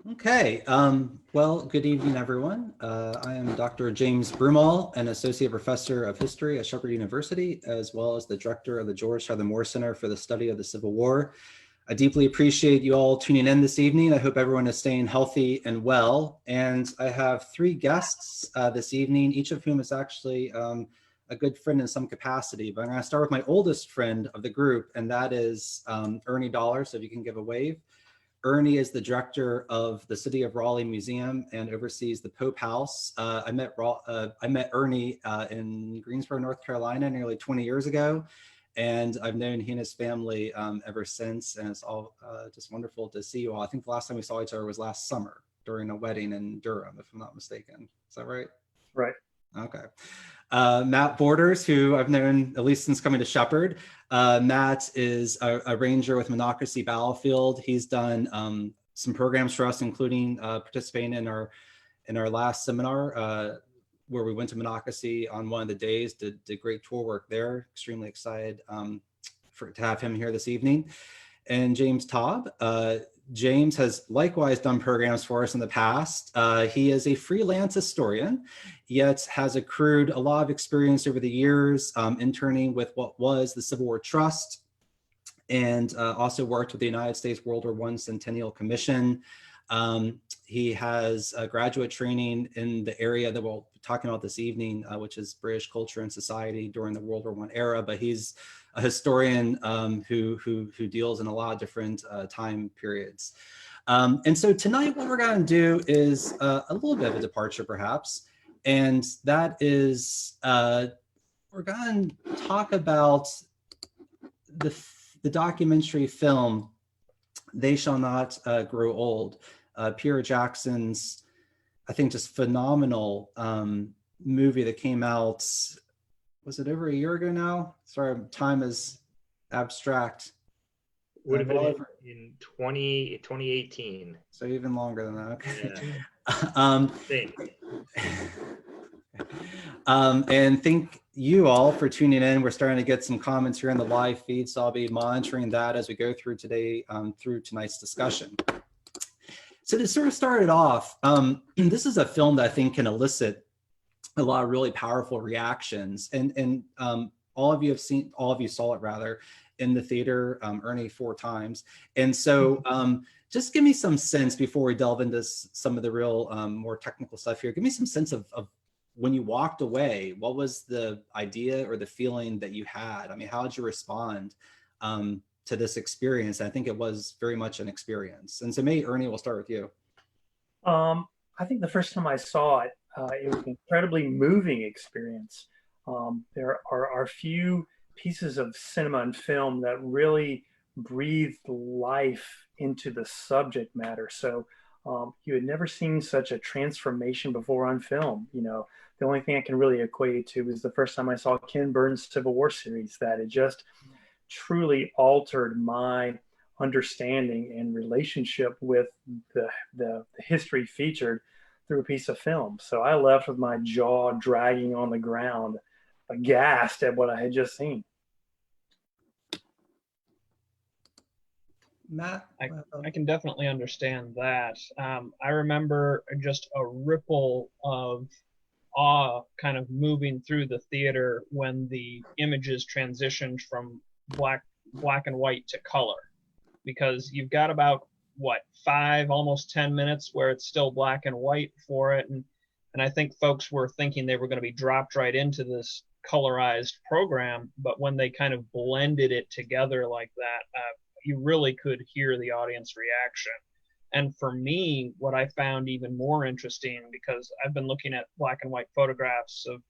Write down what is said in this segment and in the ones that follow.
Okay, well, good evening, everyone. I am Dr. James Broomall, an Associate Professor of History at Shepherd University, as well as the Director of the George Heather Moore Center for the Study of the Civil War. I deeply appreciate you all tuning in this evening. I hope everyone is staying healthy and well. And I have three guests this evening, each of whom is actually a good friend in some capacity. But I'm going to start with my oldest friend of the group, and that is Ernie Dollar, so if you can give a wave. Ernie is the director of the City of Raleigh Museum and oversees the Pope House. I met Ernie in Greensboro, North Carolina, nearly 20 years ago, and I've known he and his family ever since. And it's all just wonderful to see you all. I think the last time we saw each other was last summer during a wedding in Durham, if I'm not mistaken. Is that right? Right. Okay. Matt Borders, who I've known at least since coming to Shepherd. Matt is a ranger with Monocacy Battlefield. He's done some programs for us, including participating in our last seminar where we went to Monocacy on one of the days, did great tour work there. Extremely excited to have him here this evening. And James Taub. James has likewise done programs for us in the past. He is a freelance historian, yet has accrued a lot of experience over the years interning with what was the Civil War Trust, and also worked with the United States World War I Centennial Commission. He has graduate training in the area that we'll be talking about this evening, which is British culture and society during the World War I era, but he's a historian who deals in a lot of different time periods. And so tonight what we're going to do is a little bit of a departure perhaps, and that is we're going to talk about the documentary film They Shall Not Grow Old, Peter Jackson's, I think, just phenomenal movie that came out, was it over a year ago now? Sorry, time is abstract. Would have been in 2018. So even longer than that. Okay. Yeah. And thank you all for tuning in. We're starting to get some comments here in the live feed, so I'll be monitoring that as we go through through tonight's discussion. So to sort of start it off, this is a film that I think can elicit a lot of really powerful reactions, and all of you saw it rather in the theater, Ernie 4 times. And so just give me some sense before we delve into some of the real more technical stuff here. Give me some sense of when you walked away, what was the idea or the feeling that you had? I mean, how did you respond to this experience? I think it was very much an experience. And so maybe Ernie, we'll start with you. I think the first time I saw it, it was an incredibly moving experience. There are few pieces of cinema and film that really breathed life into the subject matter. So you had never seen such a transformation before on film. You know, the only thing I can really equate it to was the first time I saw Ken Burns' Civil War series, that it just truly altered my understanding and relationship with the history featured through a piece of film. So I left with my jaw dragging on the ground, aghast at what I had just seen. Matt? I can definitely understand that. I remember just a ripple of awe kind of moving through the theater when the images transitioned from black and white to color, because you've got about 5, almost 10 minutes where it's still black and white for it, and I think folks were thinking they were going to be dropped right into this colorized program, but when they kind of blended it together like that, you really could hear the audience reaction. And for me, what I found even more interesting, because I've been looking at black and white photographs of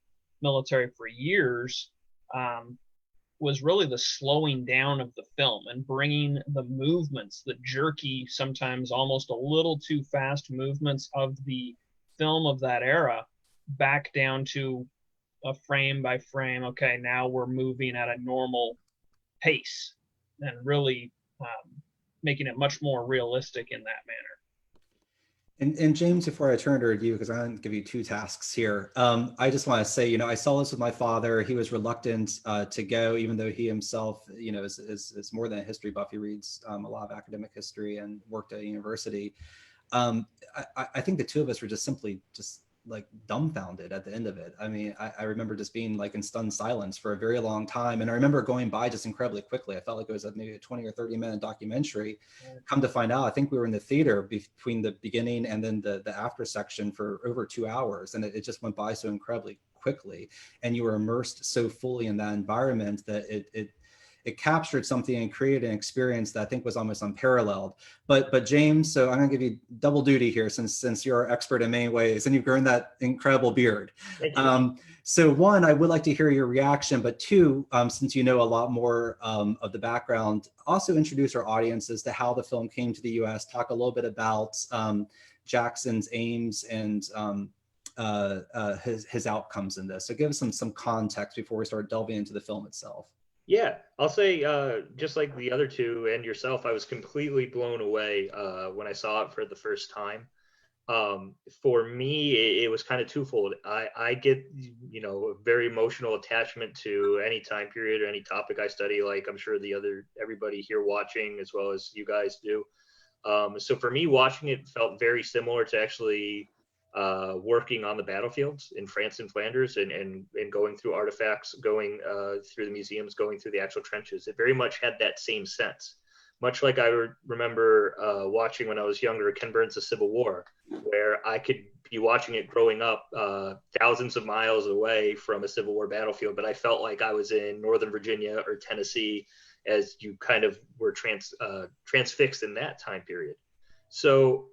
military for years, was really the slowing down of the film and bringing the movements, the jerky, sometimes almost a little too fast movements of the film of that era back down to a frame by frame. Okay, now we're moving at a normal pace, and really making it much more realistic in that manner. And James, before I turn to you, because I'm going to give you 2 tasks here, I just want to say, I saw this with my father. He was reluctant to go, even though he himself, is more than a history buff. He reads a lot of academic history and worked at a university. I think the two of us were just simply just like dumbfounded at the end of it. I mean, I remember just being like in stunned silence for a very long time. And I remember going by just incredibly quickly. I felt like it was maybe a 20 or 30-minute documentary. Come to find out, I think we were in the theater between the beginning and then the after section for over 2 hours. And it just went by so incredibly quickly. And you were immersed so fully in that environment that it captured something and created an experience that I think was almost unparalleled. But James, so I'm going to give you double duty here since you're an expert in many ways and you've grown that incredible beard. Thank you. So one, I would like to hear your reaction, but two, since you know a lot more of the background, also introduce our audience as to how the film came to the US, talk a little bit about Jackson's aims and his outcomes in this. So give us some context before we start delving into the film itself. Yeah, I'll say, just like the other two and yourself, I was completely blown away when I saw it for the first time. For me, it was kind of twofold. I get, a very emotional attachment to any time period or any topic I study, like I'm sure everybody here watching, as well as you guys do. So for me, watching it felt very similar to actually working on the battlefields in France and Flanders and going through artifacts, going through the museums, going through the actual trenches. It very much had that same sense. Much like I remember watching when I was younger, Ken Burns' The Civil War, where I could be watching it growing up thousands of miles away from a Civil War battlefield, but I felt like I was in Northern Virginia or Tennessee as you kind of were transfixed in that time period. So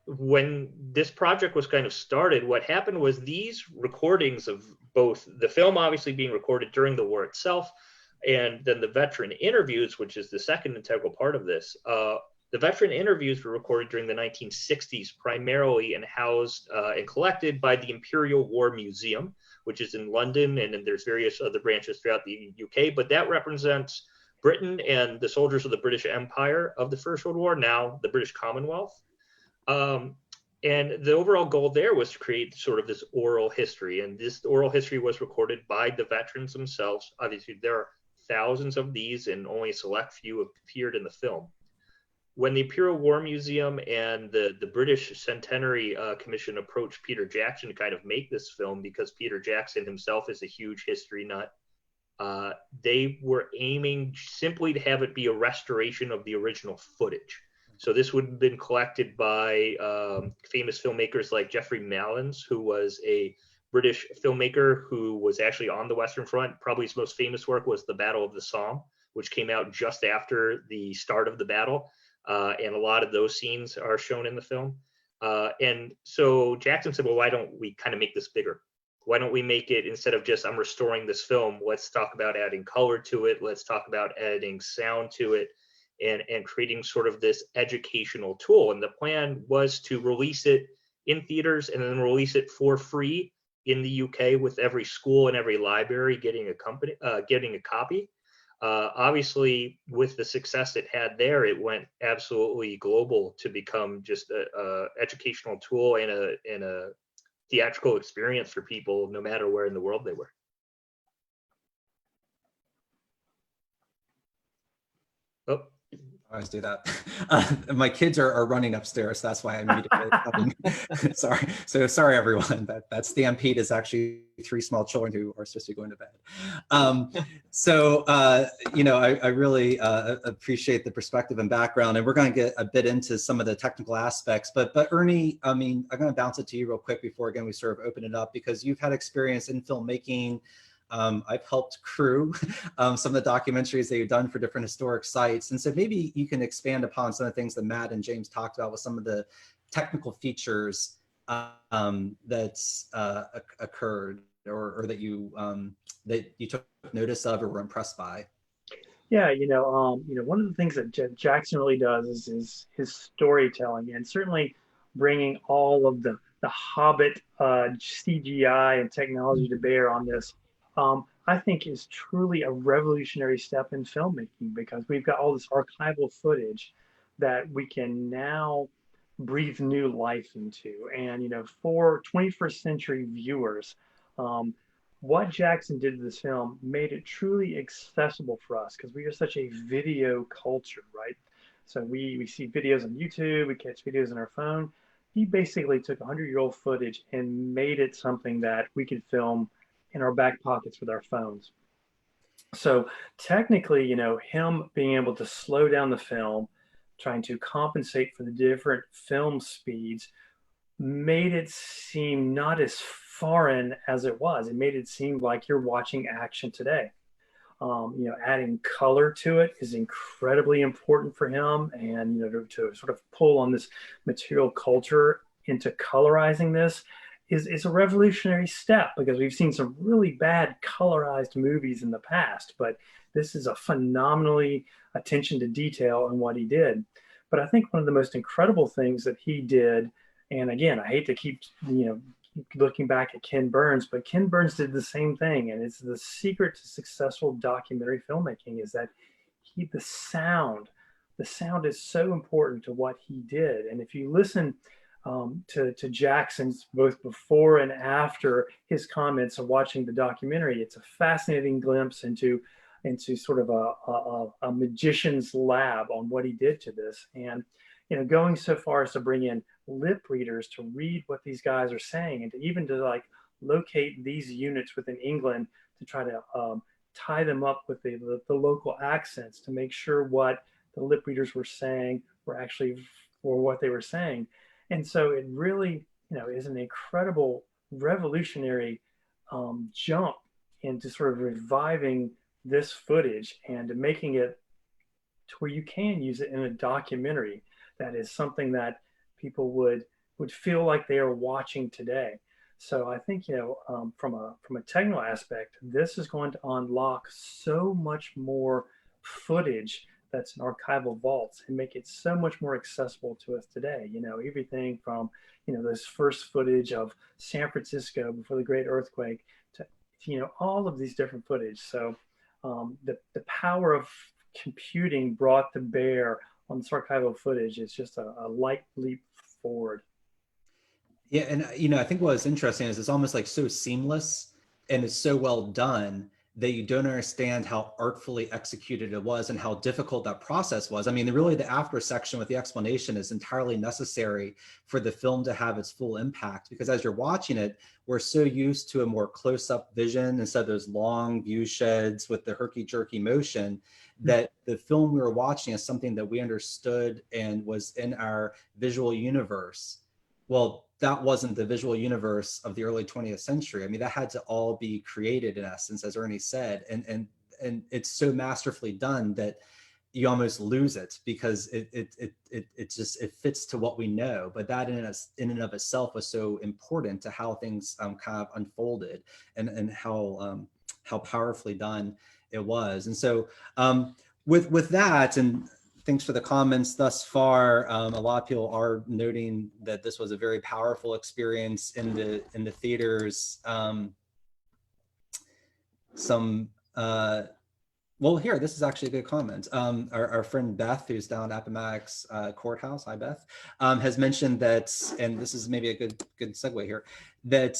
when this project was kind of started, what happened was these recordings of both the film obviously being recorded during the war itself, and then the veteran interviews, which is the second integral part of this. The veteran interviews were recorded during the 1960s primarily and housed and collected by the Imperial War Museum, which is in London, and then there's various other branches throughout the UK, but that represents Britain and the soldiers of the British Empire of the First World War, now the British Commonwealth. And the overall goal there was to create sort of this oral history. And this oral history was recorded by the veterans themselves. Obviously, there are thousands of these and only a select few appeared in the film. When the Imperial War Museum and the British Centenary Commission approached Peter Jackson to kind of make this film, because Peter Jackson himself is a huge history nut, they were aiming simply to have it be a restoration of the original footage. So this would have been collected by famous filmmakers like Geoffrey Malins, who was a British filmmaker who was actually on the Western Front. Probably his most famous work was The Battle of the Somme, which came out just after the start of the battle. And a lot of those scenes are shown in the film. And so Jackson said, well, why don't we kind of make this bigger? Why don't we make it, instead of just I'm restoring this film, let's talk about adding color to it. Let's talk about adding sound to it. And creating sort of this educational tool. And the plan was to release it in theaters and then release it for free in the UK, with every school and every library getting a copy. Obviously, with the success it had there, it went absolutely global to become just a educational tool and a theatrical experience for people, no matter where in the world they were. Oh. I always do that. My kids are running upstairs. So that's why I muted. Sorry, everyone. That stampede is actually 3 small children who are supposed to be going to bed. I really appreciate the perspective and background, and we're going to get a bit into some of the technical aspects. But Ernie, I mean, I'm going to bounce it to you real quick before again we sort of open it up, because you've had experience in filmmaking. I've helped crew some of the documentaries that you've done for different historic sites. And so maybe you can expand upon some of the things that Matt and James talked about with some of the technical features that's occurred or that you took notice of or were impressed by. Yeah, one of the things that Jackson really does is his storytelling, and certainly bringing all of the Hobbit CGI and technology to bear on this. I think is truly a revolutionary step in filmmaking, because we've got all this archival footage that we can now breathe new life into. And, for 21st century viewers, what Jackson did to this film made it truly accessible for us, because we are such a video culture, right? So we see videos on YouTube, we catch videos on our phone, he basically took 100-year-old footage and made it something that we could film in our back pockets with our phones. So technically, him being able to slow down the film, trying to compensate for the different film speeds, made it seem not as foreign as it was. It made it seem like you're watching action today. Adding color to it is incredibly important for him, and to sort of pull on this material culture into colorizing this is a revolutionary step, because we've seen some really bad colorized movies in the past, but this is a phenomenally attention to detail in what he did. But I think one of the most incredible things that he did, and again, I hate to keep looking back at Ken Burns, but Ken Burns did the same thing, and it's the secret to successful documentary filmmaking is that the sound is so important to what he did. And if you listen to Jackson's both before and after his comments of watching the documentary, it's a fascinating glimpse into sort of a magician's lab on what he did to this. And going so far as to bring in lip readers to read what these guys are saying, and to even to like locate these units within England to try to tie them up with the local accents to make sure what the lip readers were saying were actually for what they were saying. And so it really, is an incredible revolutionary jump into sort of reviving this footage and making it to where you can use it in a documentary that is something that people would feel like they are watching today. So I think, from a technical aspect, this is going to unlock so much more footage that's in archival vaults and make it so much more accessible to us today. Everything from, this first footage of San Francisco before the great earthquake to, all of these different footage. So the power of computing brought to bear on this archival footage is just a light leap forward. Yeah, and I think what's interesting is it's almost like so seamless and it's so well done that you don't understand how artfully executed it was and how difficult that process was. I mean, really the after section with the explanation is entirely necessary for the film to have its full impact, because as you're watching it, we're so used to a more close-up vision instead of those long view sheds with the herky-jerky motion, that the film we were watching is something that we understood and was in our visual universe. Well, that wasn't the visual universe of the early 20th century. I mean, that had to all be created in essence, as Ernie said, and it's so masterfully done that you almost lose it, because it fits to what we know. But that in and of itself was so important to how things kind of unfolded and how powerfully done it was. And so with that, and thanks for the comments thus far. A lot of people are noting that this was a very powerful experience in the theaters. Well, here, this is actually a good comment. Our friend Beth, who's down at Appomattox Courthouse, hi Beth, has mentioned that, and this is maybe a good segue here, that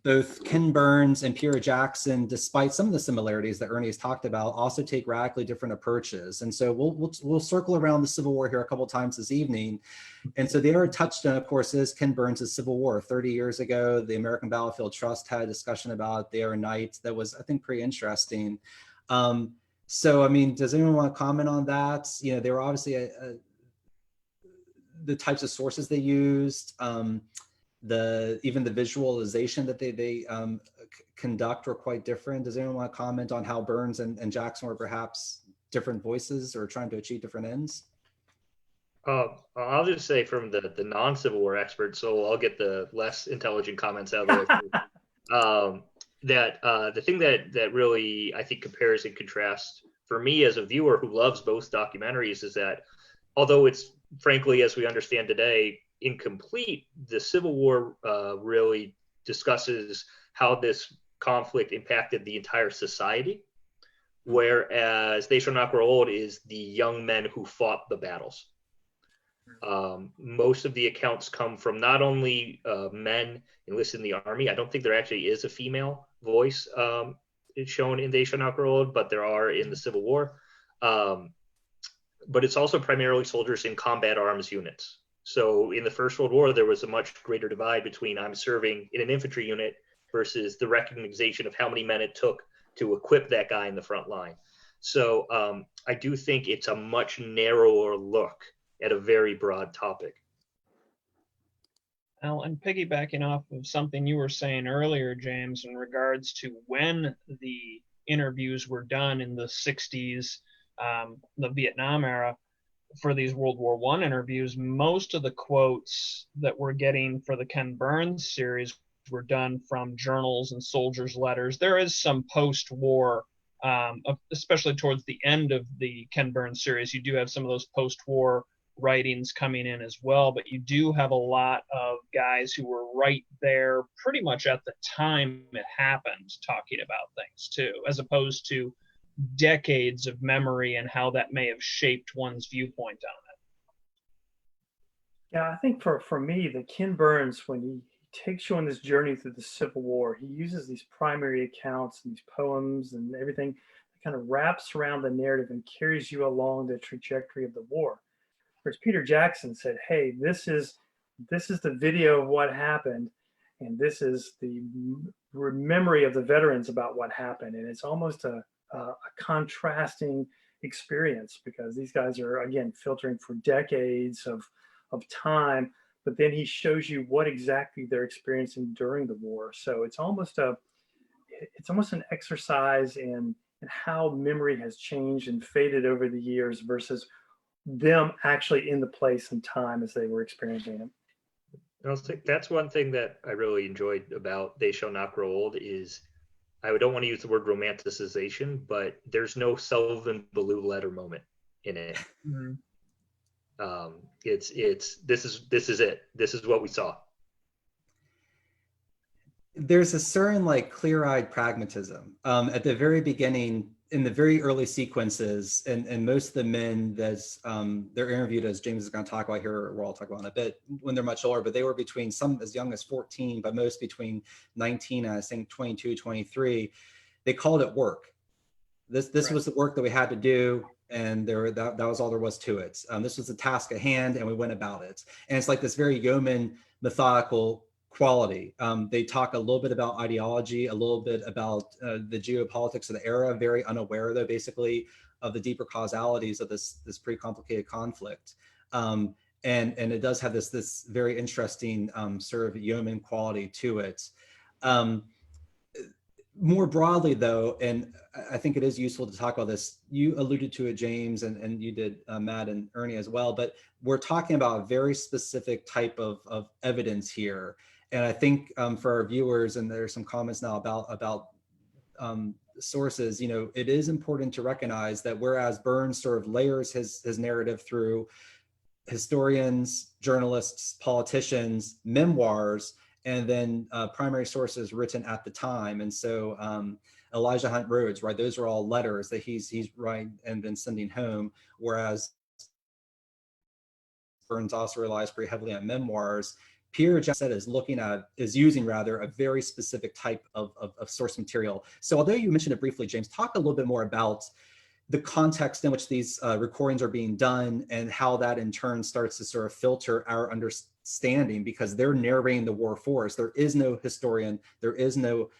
both Ken Burns and Peter Jackson, despite some of the similarities that Ernie has talked about, also take radically different approaches. And so we'll circle around the Civil War here a couple of times this evening. And so the other touchstone, of course, is Ken Burns' Civil War. 30 years ago, the American Battlefield Trust had a discussion about it the other night that was, I think, pretty interesting. So, I mean, does anyone want to comment on that? They were obviously the types of sources they used, even the visualization that they conduct were quite different. Does anyone want to comment on how Burns and Jackson were perhaps different voices or trying to achieve different ends? I'll just say from the non-Civil War expert, so I'll get the less intelligent comments out of the way. That the thing that really I think compares and contrasts for me as a viewer who loves both documentaries is that although it's frankly, as we understand today, incomplete, the Civil War really discusses how this conflict impacted the entire society, whereas They Shall Not Grow Old is the young men who fought the battles. Most of the accounts come from not only men enlisted in the army. I don't think there actually is a female voice shown in They Shall Not Grow Old, but there are in the Civil War. But it's also primarily soldiers in combat arms units. So in the First World War, there was a much greater divide between I'm serving in an infantry unit versus the recognition of how many men it took to equip that guy in the front line. So I do think it's a much narrower look at a very broad topic. Well, and piggybacking off of something you were saying earlier, James, in regards to when the interviews were done in the 60s, the Vietnam era, for these World War I interviews, most of the quotes that we're getting for the Ken Burns series were done from journals and soldiers' letters. There is some post-war, especially towards the end of the Ken Burns series, you do have some of those post-war writings coming in as well, but you do have a lot of guys who were right there pretty much at the time it happened talking about things too, as opposed to decades of memory and how that may have shaped one's viewpoint on it. Yeah, I think for me, the Ken Burns, when he takes you on this journey through the Civil War, he uses these primary accounts and these poems and everything that kind of wraps around the narrative and carries you along the trajectory of the war. Whereas Peter Jackson said, hey, this is the video of what happened, and this is the memory of the veterans about what happened. And it's almost a contrasting experience, because these guys are, again, filtering for decades of time, but then he shows you what exactly they're experiencing during the war. So it's almost an exercise in how memory has changed and faded over the years versus them actually in the place and time as they were experiencing it. I think that's one thing that I really enjoyed about They Shall Not Grow Old is, I don't want to use the word romanticization, but there's no Sullivan Ballou letter moment in it. Mm-hmm. This is it. This is what we saw. There's a certain like clear-eyed pragmatism at the very beginning, in the very early sequences, and most of the men that's they're interviewed, as James is going to talk about here, we'll all talk about in a bit, when they're much older, but they were between, some as young as 14, but most between 19 and I think 22, 23. They called it work. This right. was the work that we had to do, and that was all there was to it. This was the task at hand, and we went about it. And it's like this very yeoman, methodical quality. They talk a little bit about ideology, a little bit about the geopolitics of the era, very unaware though basically of the deeper causalities of this pretty complicated conflict. And it does have this very interesting sort of yeoman quality to it. More broadly though, and I think it is useful to talk about this, you alluded to it, James, and you did, Matt and Ernie as well, but we're talking about a very specific type of evidence here. And I think for our viewers, and there's some comments now about sources, it is important to recognize that whereas Burns sort of layers his narrative through historians, journalists, politicians, memoirs, and then primary sources written at the time. And so Elijah Hunt Rhodes, right? Those are all letters that he's writing and then sending home, whereas Burns also relies pretty heavily on memoirs. Peter Jackson is using a very specific type of source material. So although you mentioned it briefly, James, talk a little bit more about the context in which these recordings are being done and how that in turn starts to sort of filter our understanding, because they're narrating the war for us. There is no historian, there is no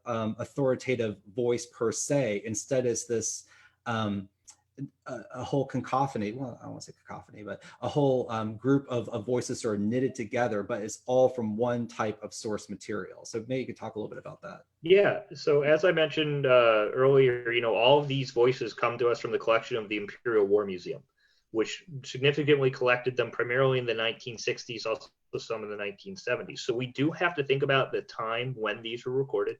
authoritative voice per se. Instead, it's this a whole cacophony, well, I don't want to say cacophony, but a whole group of voices sort of knitted together, but it's all from one type of source material. So maybe you could talk a little bit about that. Yeah, so as I mentioned earlier, all of these voices come to us from the collection of the Imperial War Museum, which significantly collected them primarily in the 1960s, also some in the 1970s. So we do have to think about the time when these were recorded.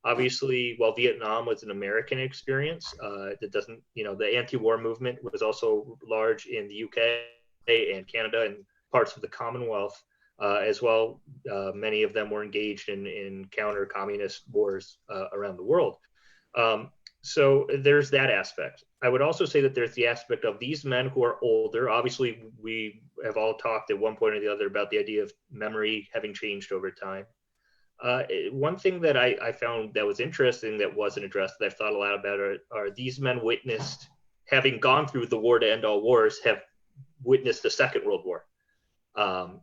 Obviously, while Vietnam was an American experience, it doesn't, the anti-war movement was also large in the UK and Canada and parts of the Commonwealth as well. Many of them were engaged in counter-communist wars around the world. So there's that aspect. I would also say that there's the aspect of these men who are older. Obviously, we have all talked at one point or the other about the idea of memory having changed over time. One thing that I found that was interesting that wasn't addressed, that I've thought a lot about, are these men witnessed, having gone through the war to end all wars, have witnessed the Second World War. So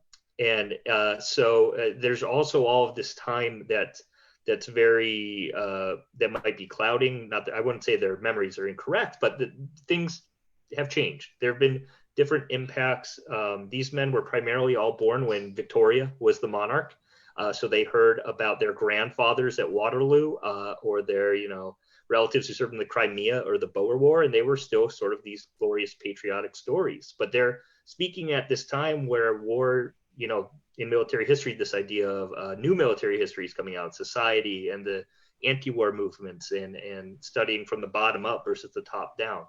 there's also all of this time that's very that might be clouding. Not that I wouldn't say their memories are incorrect, but things have changed. There have been different impacts. These men were primarily all born when Victoria was the monarch. So they heard about their grandfathers at Waterloo or their, relatives who served in the Crimea or the Boer War, and they were still sort of these glorious patriotic stories. But they're speaking at this time where war, in military history, this idea of new military history is coming out, society and the anti-war movements and studying from the bottom up versus the top down.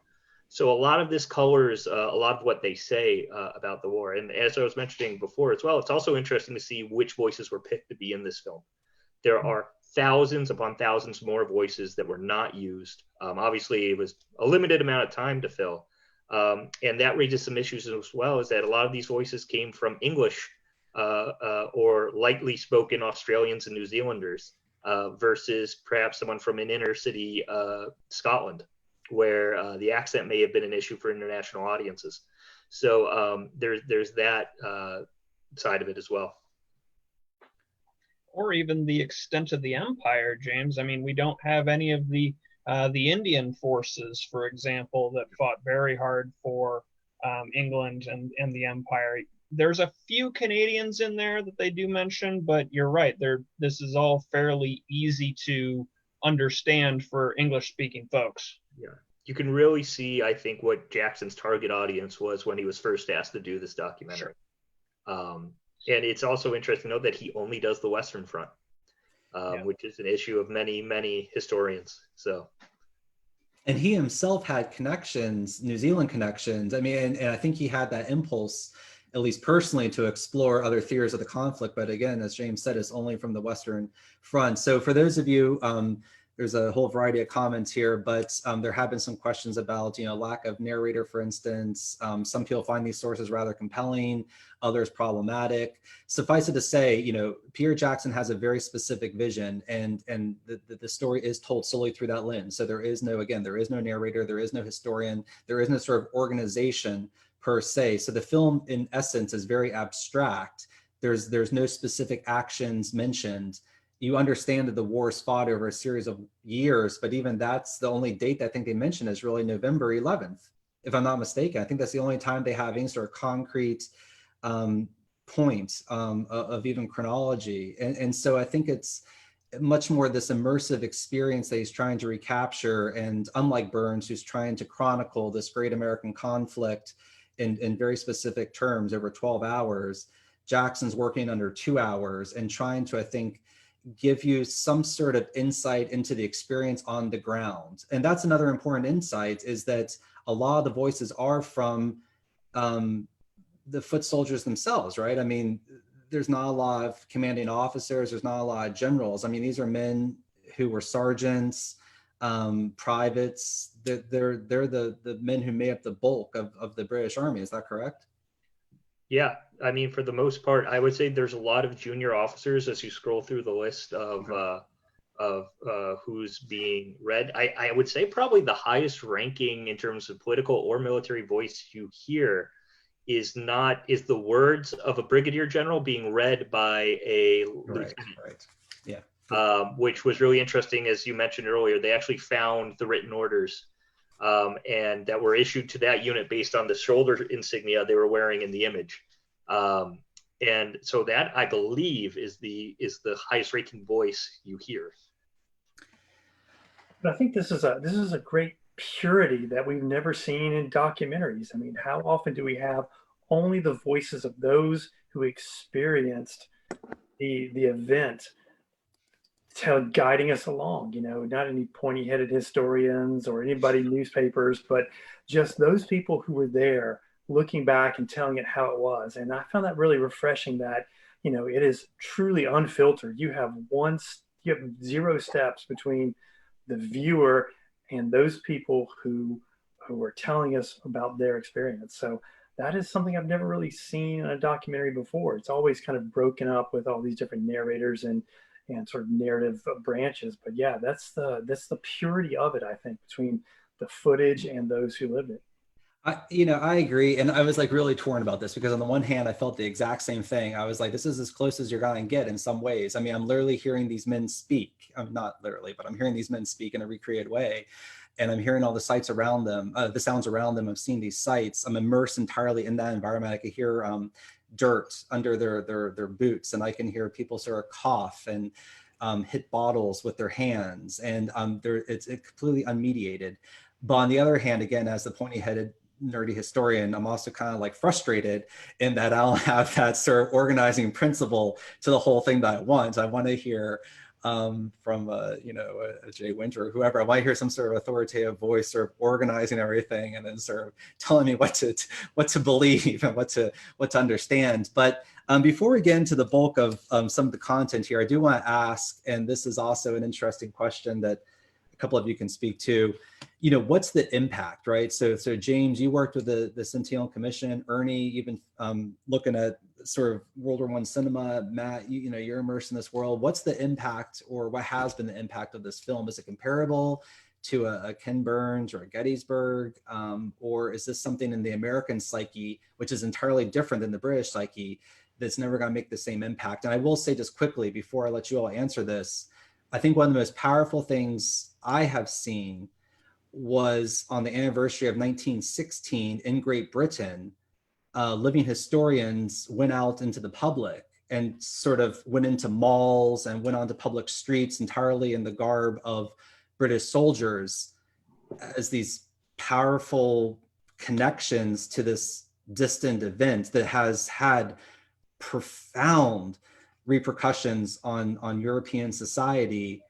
So a lot of this colors a lot of what they say about the war. And as I was mentioning before as well, it's also interesting to see which voices were picked to be in this film. There are thousands upon thousands more voices that were not used. Obviously, it was a limited amount of time to fill. And that raises some issues as well, is that a lot of these voices came from English or lightly spoken Australians and New Zealanders versus perhaps someone from an inner city Scotland, where the accent may have been an issue for international audiences. So there's that side of it as well. Or even the extent of the empire, James. I mean, we don't have any of the Indian forces, for example, that fought very hard for England and the empire. There's a few Canadians in there that they do mention, but you're right. This is all fairly easy to understand for English-speaking folks. Yeah, you can really see, I think, what Jackson's target audience was when he was first asked to do this documentary. Sure. And it's also interesting to note that he only does the Western Front, which is an issue of many, many historians. So, and he himself had connections, New Zealand connections. I mean, and I think he had that impulse, at least personally, to explore other theaters of the conflict. But again, as James said, it's only from the Western Front. So for those of you, there's a whole variety of comments here, but there have been some questions about, lack of narrator, for instance. Some people find these sources rather compelling, others problematic. Suffice it to say, Peter Jackson has a very specific vision, and the story is told solely through that lens. So there is no narrator, there is no historian, there is no sort of organization per se. So the film, in essence, is very abstract. There's no specific actions mentioned. You understand that the war is fought over a series of years, but even that's the only date that I think they mentioned is really November 11th, if I'm not mistaken. I think that's the only time they have any sort of concrete point of even chronology. And so I think it's much more this immersive experience that he's trying to recapture. And unlike Burns, who's trying to chronicle this great American conflict in very specific terms over 12 hours, Jackson's working under 2 hours and trying to, I think, give you some sort of insight into the experience on the ground. And that's another important insight, is that a lot of the voices are from the foot soldiers themselves, right? I mean, there's not a lot of commanding officers, there's not a lot of generals. I mean, these are men who were sergeants, privates. They're the men who made up the bulk of the British Army. Is that correct? Yeah, I mean, for the most part, I would say there's a lot of junior officers as you scroll through the list of who's being read. I would say probably the highest ranking in terms of political or military voice you hear is the words of a brigadier general being read by a lieutenant. Right. Yeah. Which was really interesting, as you mentioned earlier. They actually found the written orders and that were issued to that unit based on the shoulder insignia they were wearing in the image. And so that, I believe, is the highest ranking voice you hear. But I think this is a great purity that we've never seen in documentaries. I mean, how often do we have only the voices of those who experienced the event guiding us along, not any pointy-headed historians or anybody newspapers, but just those people who were there looking back and telling it how it was. And I found that really refreshing, that it is truly unfiltered. You have 0 steps between the viewer and those people who are telling us about their experience. So that is something I've never really seen in a documentary before. It's always kind of broken up with all these different narrators and sort of narrative branches. But yeah, that's the purity of it, I think, between the footage and those who lived it. I agree. And I was like really torn about this because on the one hand, I felt the exact same thing. I was like, this is as close as you're going to get in some ways. I mean, I'm literally hearing these men speak. I'm not literally, but I'm hearing these men speak in a recreated way. And I'm hearing all the sights around them, the sounds around them. I've seen these sights. I'm immersed entirely in that environment. I could hear dirt under their boots, and I can hear people sort of cough and hit bottles with their hands. And it's completely unmediated. But on the other hand, again, as the pointy-headed nerdy historian, I'm also kind of like frustrated in that I don't have that sort of organizing principle to the whole thing that I want. I want to hear from a Jay Winter or whoever. I want to hear some sort of authoritative voice sort of organizing everything and then sort of telling me what to believe and what to understand. But before we get into the bulk of some of the content here, I do want to ask, and this is also an interesting question that a couple of you can speak to, what's the impact, right? So James, you worked with the Centennial Commission. Ernie, you've been looking at sort of World War I cinema. Matt, you're immersed in this world. What's the impact, or what has been the impact of this film? Is it comparable to a Ken Burns or a Gettysburg? Or is this something in the American psyche, which is entirely different than the British psyche, that's never going to make the same impact? And I will say just quickly, before I let you all answer this, I think one of the most powerful things I have seen was on the anniversary of 1916 in Great Britain. Living historians went out into the public and sort of went into malls and went onto public streets entirely in the garb of British soldiers as these powerful connections to this distant event that has had profound repercussions on European society.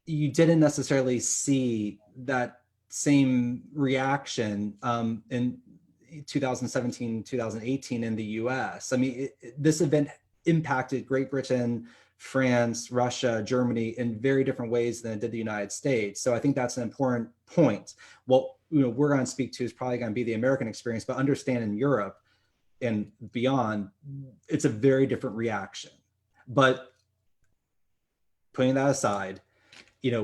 You didn't necessarily see that same reaction in 2017, 2018 in the US. I mean, this event impacted Great Britain, France, Russia, Germany in very different ways than it did the United States. So I think that's an important point. What we're going to speak to is probably going to be the American experience, but understand in Europe and beyond, it's a very different reaction. But putting that aside,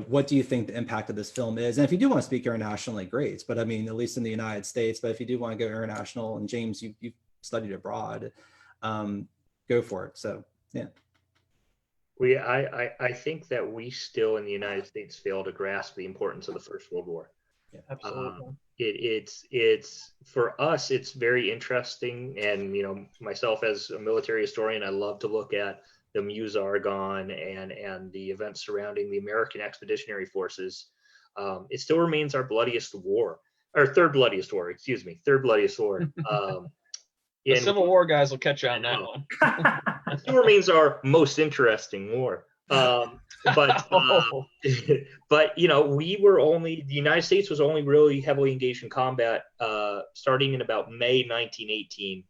what do you think the impact of this film is? And if you do want to speak internationally, great. But I mean, at least in the United States, but if you do want to go international, and James, you've studied abroad, go for it. So, yeah. I think that we still in the United States fail to grasp the importance of the First World War. Yeah, absolutely. It's for us, it's very interesting. And, myself as a military historian, I love to look at the Meuse-Argonne and the events surrounding the American Expeditionary Forces. It still remains our bloodiest war, or third bloodiest war. The Civil War guys will catch you on that one. It still remains our most interesting war. But the United States was only really heavily engaged in combat starting in about May 1918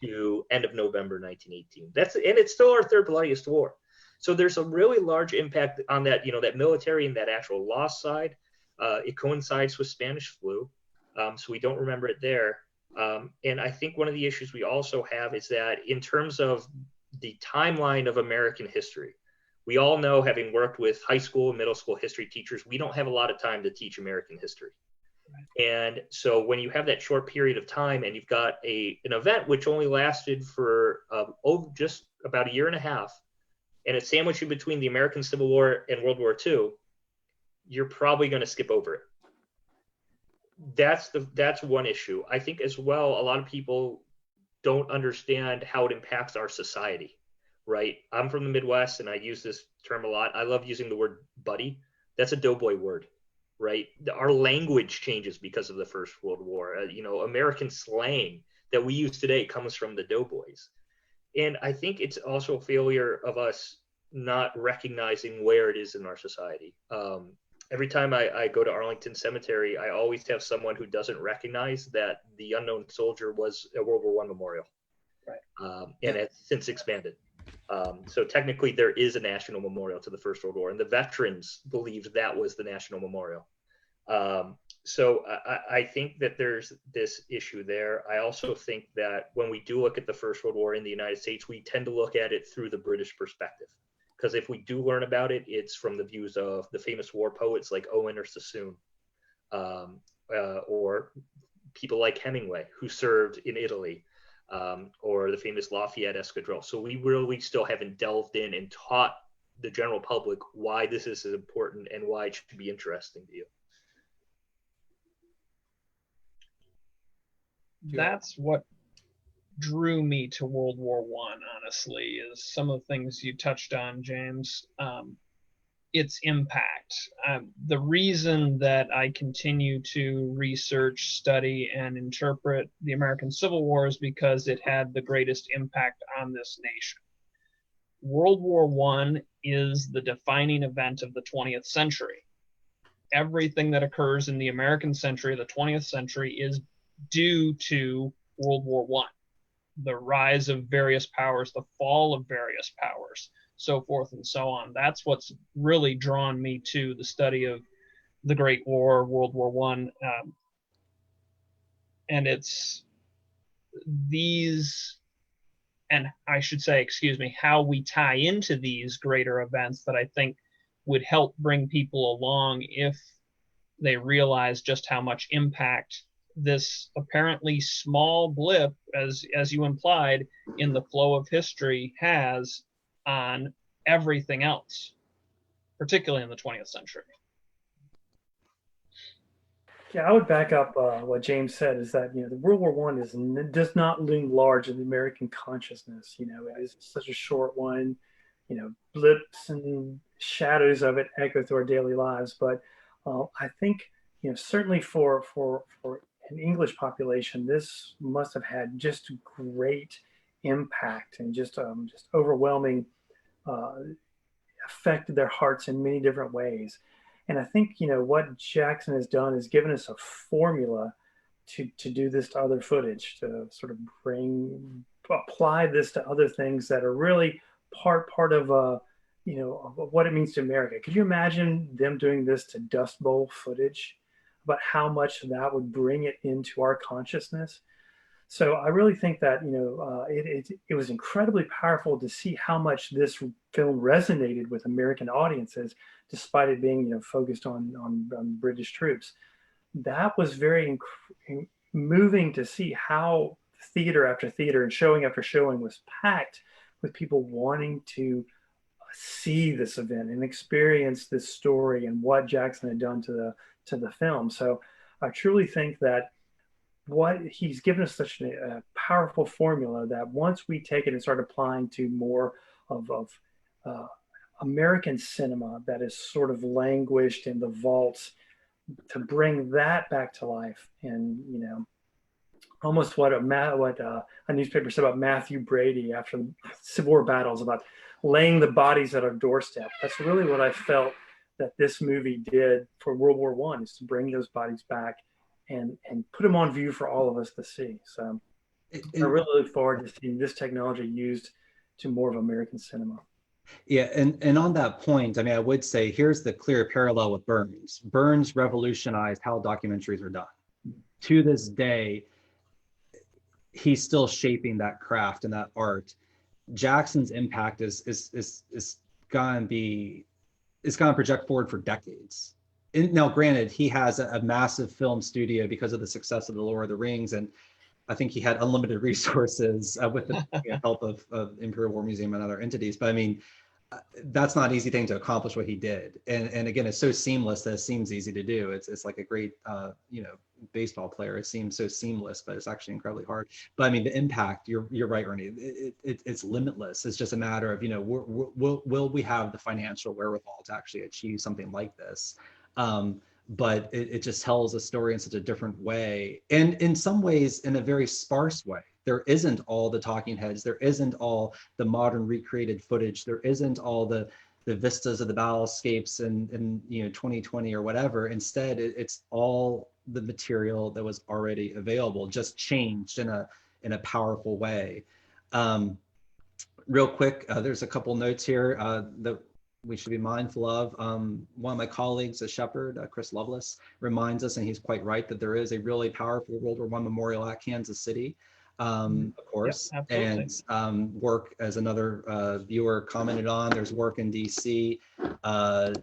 to end of November 1918. And it's still our third bloodiest war. So there's a really large impact on that, that military and that actual loss side. It coincides with Spanish flu, so we don't remember it there. And I think one of the issues we also have is that in terms of the timeline of American history, we all know, having worked with high school and middle school history teachers, we don't have a lot of time to teach American history. And so when you have that short period of time and you've got an event which only lasted for just about a year and a half, and it's sandwiched in between the American Civil War and World War II, you're probably going to skip over it. That's one issue. I think as well, a lot of people don't understand how it impacts our society, right? I'm from the Midwest and I use this term a lot. I love using the word buddy. That's a doughboy word. Right? Our language changes because of the First World War. American slang that we use today comes from the doughboys. And I think it's also a failure of us not recognizing where it is in our society. Every time I go to Arlington Cemetery, I always have someone who doesn't recognize that the unknown soldier was a World War I memorial. Right. And it's since expanded. So technically there is a national memorial to the First World War, and the veterans believed that was the national memorial. So I think that there's this issue there. I also think that when we do look at the First World War in the United States, we tend to look at it through the British perspective. Because if we do learn about it, it's from the views of the famous war poets like Owen or Sassoon, or people like Hemingway, who served in Italy, or the famous Lafayette Escadrille. So we really still haven't delved in and taught the general public why this is important and why it should be interesting to you. That's what drew me to World War One, honestly, is some of the things you touched on, James. Its impact. The reason that I continue to research, study, and interpret the American Civil War is because it had the greatest impact on this nation. World War One is the defining event of the 20th century. Everything that occurs in the American century, the 20th century, is due to World War One. The rise of various powers, the fall of various powers, so forth and so on. That's what's really drawn me to the study of the Great War, World War One, and it's these, and I should say, excuse me, how we tie into these greater events that I think would help bring people along if they realize just how much impact this apparently small blip, as you implied, in the flow of history has on everything else, particularly in the 20th century. Yeah, I would back up what James said, is that, the World War One does not loom large in the American consciousness. It is such a short one. Blips and shadows of it echo through our daily lives. But I think, certainly for an English population, this must have had just great impact and just overwhelming, affected their hearts in many different ways. And I think, what Jackson has done is given us a formula to do this to other footage, to sort of apply this to other things that are really part of of what it means to America. Could you imagine them doing this to Dust Bowl footage, about how much that would bring it into our consciousness? So I really think that, it was incredibly powerful to see how much this film resonated with American audiences, despite it being, focused on British troops. That was very moving to see how theater after theater and showing after showing was packed with people wanting to see this event and experience this story and what Jackson had done to the film. So I truly think that what he's given us such a powerful formula that once we take it and start applying to more of American cinema that is sort of languished in the vaults, to bring that back to life, and almost what a newspaper said about Matthew Brady after the Civil War battles, about laying the bodies at our doorstep. That's really what I felt that this movie did for World War One, is to bring those bodies back and put them on view for all of us to see. So I really look forward to seeing this technology used to more of American cinema. Yeah, and on that point, I mean, I would say here's the clear parallel with Burns. Burns revolutionized how documentaries are done. To this day, he's still shaping that craft and that art. Jackson's impact is gonna project forward for decades. Now, granted, he has a massive film studio because of the success of The Lord of the Rings, and I think he had unlimited resources with the help of Imperial War Museum and other entities. But I mean, that's not an easy thing to accomplish what he did. And again, it's so seamless that it seems easy to do. It's like a great baseball player. It seems so seamless, but it's actually incredibly hard. But I mean, the impact, you're right, Ernie, it's limitless. It's just a matter of, will we have the financial wherewithal to actually achieve something like this? But it just tells a story in such a different way, and in some ways in a very sparse way. There isn't all the talking heads, there isn't all the modern recreated footage, there isn't all the vistas of the battlescapes in 2020 or whatever. Instead, it's all the material that was already available, just changed in a powerful way. Real quick, there's a couple notes here that we should be mindful of. One of my colleagues, a shepherd, Chris Lovelace, reminds us, and he's quite right, that there is a really powerful World War I memorial at Kansas City, of course. Yep, and work, as another viewer commented on, there's work in DC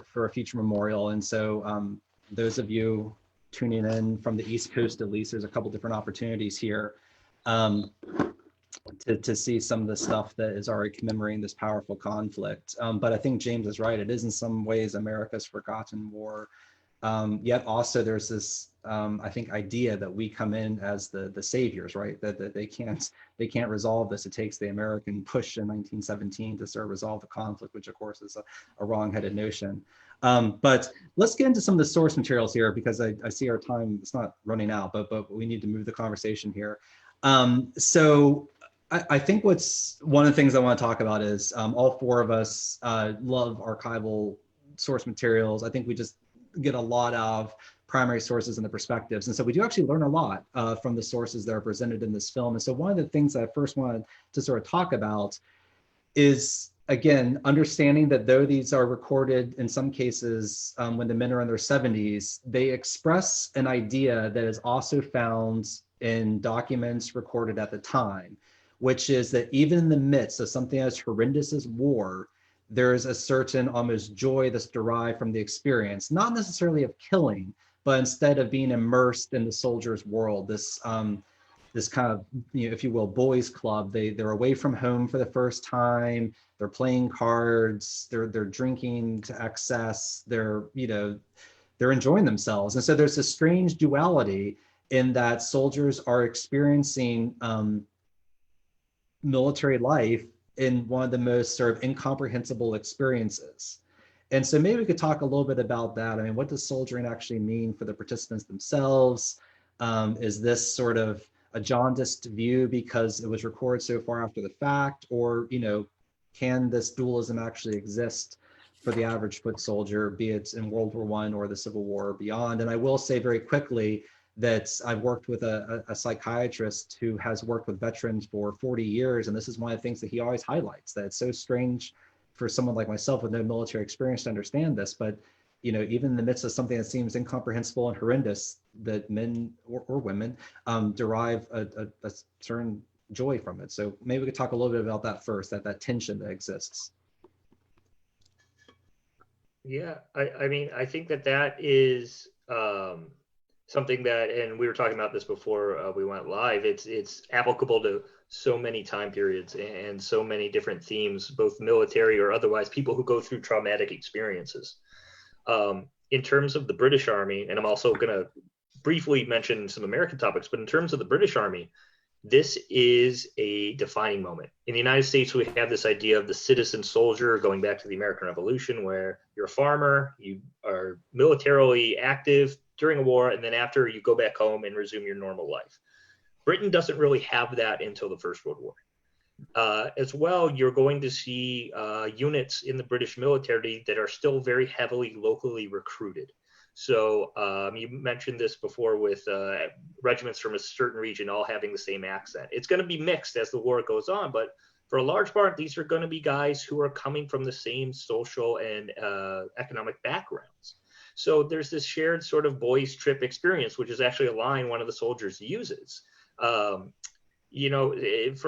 for a future memorial. And so those of you tuning in from the East Coast, at least, there's a couple different opportunities here to see some of the stuff that is already commemorating this powerful conflict. But I think James is right. It is in some ways America's forgotten war. Yet also there's this, I think, idea that we come in as the saviors, right? That they can't resolve this. It takes the American push in 1917 to sort of resolve the conflict, which of course is a wrong-headed notion. But let's get into some of the source materials here, because I see our time, it's not running out, but we need to move the conversation here. So I think what's one of the things I want to talk about is all four of us love archival source materials. I think we just get a lot of primary sources and the perspectives. And so we do actually learn a lot from the sources that are presented in this film. And so one of the things that I first wanted to sort of talk about is, again, understanding that though these are recorded in some cases when the men are in their 70s, they express an idea that is also found in documents recorded at the time, which is that even in the midst of something as horrendous as war, there is a certain almost joy that's derived from the experience, not necessarily of killing, but instead of being immersed in the soldier's world, this this kind of, if you will, boys club. They're away from home for the first time. They're playing cards. They're drinking to excess. They're enjoying themselves. And so there's this strange duality in that soldiers are experiencing military life in one of the most sort of incomprehensible experiences. And so maybe we could talk a little bit about that. I mean, what does soldiering actually mean for the participants themselves? Is this sort of a jaundiced view because it was recorded so far after the fact? Or, can this dualism actually exist for the average foot soldier, be it in World War I or the Civil War or beyond? And I will say very quickly that I've worked with a psychiatrist who has worked with veterans for 40 years. And this is one of the things that he always highlights, that it's so strange for someone like myself with no military experience to understand this. But, even in the midst of something that seems incomprehensible and horrendous, that men or women derive a certain joy from it. So maybe we could talk a little bit about that first, that tension that exists. Yeah, I mean, I think that is something that, and we were talking about this before we went live, it's applicable to so many time periods and so many different themes, both military or otherwise, people who go through traumatic experiences. In terms of the British Army, and I'm also going to briefly mention some American topics, but in terms of the British Army, this is a defining moment. In the United States, we have this idea of the citizen soldier going back to the American Revolution, where you're a farmer, you are militarily active during a war, and then after you go back home and resume your normal life. Britain doesn't really have that until the First World War. As well, you're going to see units in the British military that are still very heavily locally recruited. So you mentioned this before with regiments from a certain region all having the same accent. It's going to be mixed as the war goes on, but for a large part, these are going to be guys who are coming from the same social and economic backgrounds. So there's this shared sort of boys trip experience, which is actually a line one of the soldiers uses. For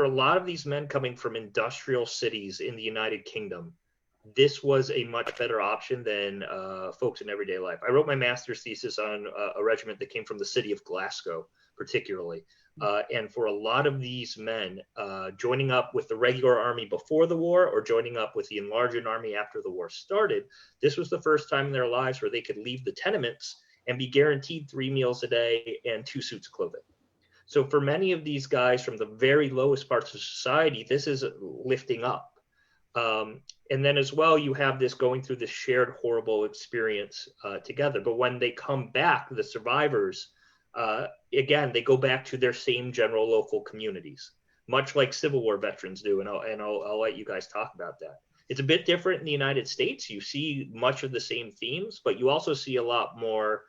a lot of these men coming from industrial cities in the United Kingdom, this was a much better option than folks in everyday life. I wrote my master's thesis on a regiment that came from the city of Glasgow, particularly. And for a lot of these men, joining up with the regular army before the war or joining up with the enlarging army after the war started, this was the first time in their lives where they could leave the tenements and be guaranteed 3 meals a day and 2 suits of clothing. So for many of these guys from the very lowest parts of society, this is lifting up. And then as well, you have this going through this shared horrible experience together. But when they come back, the survivors, again, they go back to their same general local communities, much like Civil War veterans do. And I'll let you guys talk about that. It's a bit different in the United States. You see much of the same themes, but you also see a lot more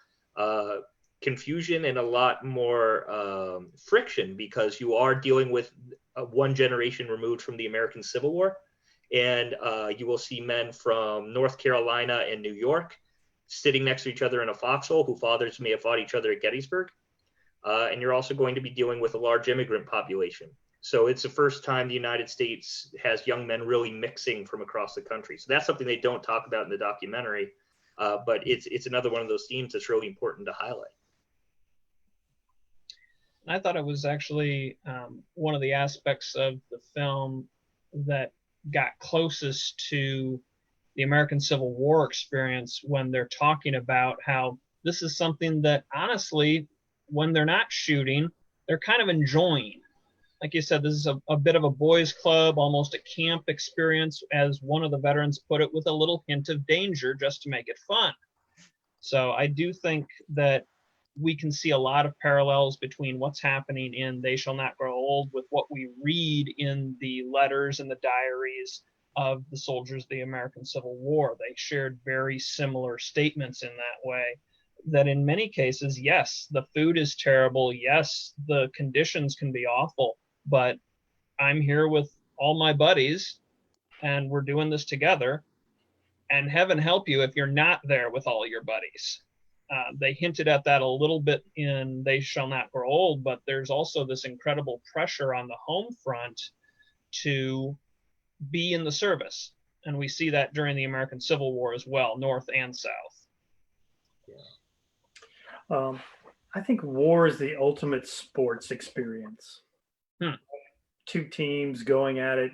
confusion and a lot more friction, because you are dealing with one generation removed from the American Civil War. And you will see men from North Carolina and New York sitting next to each other in a foxhole, whose fathers may have fought each other at Gettysburg. And you're also going to be dealing with a large immigrant population. So it's the first time the United States has young men really mixing from across the country. So that's something they don't talk about in the documentary, but it's another one of those themes that's really important to highlight. I thought it was actually one of the aspects of the film that got closest to the American Civil War experience when they're talking about how this is something that honestly, when they're not shooting, they're kind of enjoying. Like you said, this is a bit of a boys' club, almost a camp experience, as one of the veterans put it, with a little hint of danger just to make it fun. So I do think that we can see a lot of parallels between what's happening in They Shall Not Grow Old with what we read in the letters and the diaries of the soldiers of the American Civil War. They shared very similar statements in that way, that in many cases, yes, the food is terrible. Yes, the conditions can be awful, but I'm here with all my buddies and we're doing this together. And heaven help you if you're not there with all your buddies. They hinted at that a little bit in They Shall Not Grow Old, but there's also this incredible pressure on the home front to be in the service. And we see that during the American Civil War as well, North and South. I think war is the ultimate sports experience. Two teams going at it,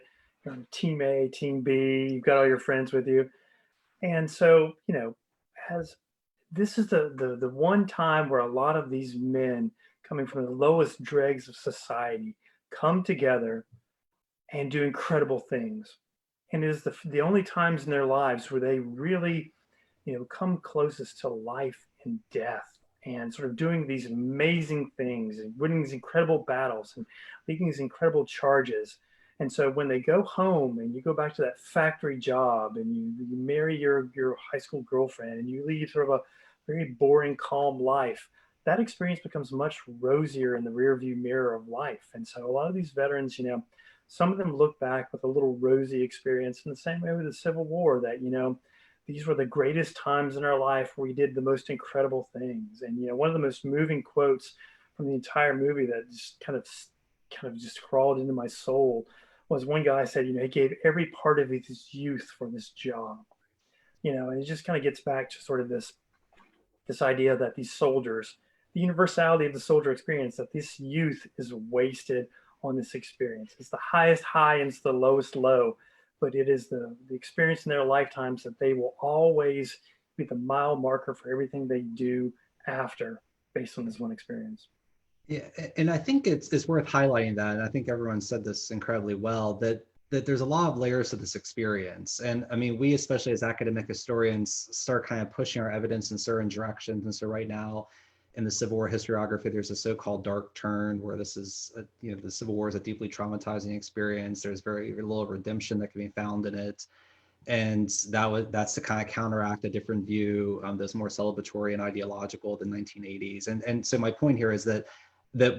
team A, team B, you've got all your friends with you. And so, this is the one time where a lot of these men coming from the lowest dregs of society come together and do incredible things. And it is the only times in their lives where they really, come closest to life and death, and sort of doing these amazing things and winning these incredible battles and leading these incredible charges. And so when they go home and you go back to that factory job and you marry your high school girlfriend and you lead sort of a very boring, calm life, that experience becomes much rosier in the rearview mirror of life. And so a lot of these veterans, some of them look back with a little rosy experience, in the same way with the Civil War, that, these were the greatest times in our life where we did the most incredible things. And, one of the most moving quotes from the entire movie that just kind of just crawled into my soul was one guy said, he gave every part of his youth for this job, and it just kind of gets back to sort of this idea that these soldiers, the universality of the soldier experience, that this youth is wasted on this experience. It's the highest high and it's the lowest low, but it is the experience in their lifetimes that they will always be the mile marker for everything they do after, based on this one experience. Yeah, and I think it's worth highlighting that, and I think everyone said this incredibly well, that there's a lot of layers to this experience. And I mean, we, especially as academic historians, start kind of pushing our evidence in certain directions. And so right now in the Civil War historiography, there's a so-called dark turn where this is, the Civil War is a deeply traumatizing experience. There's very little redemption that can be found in it. And that's to kind of counteract a different view that's more celebratory and ideological than 1980s. And so my point here is that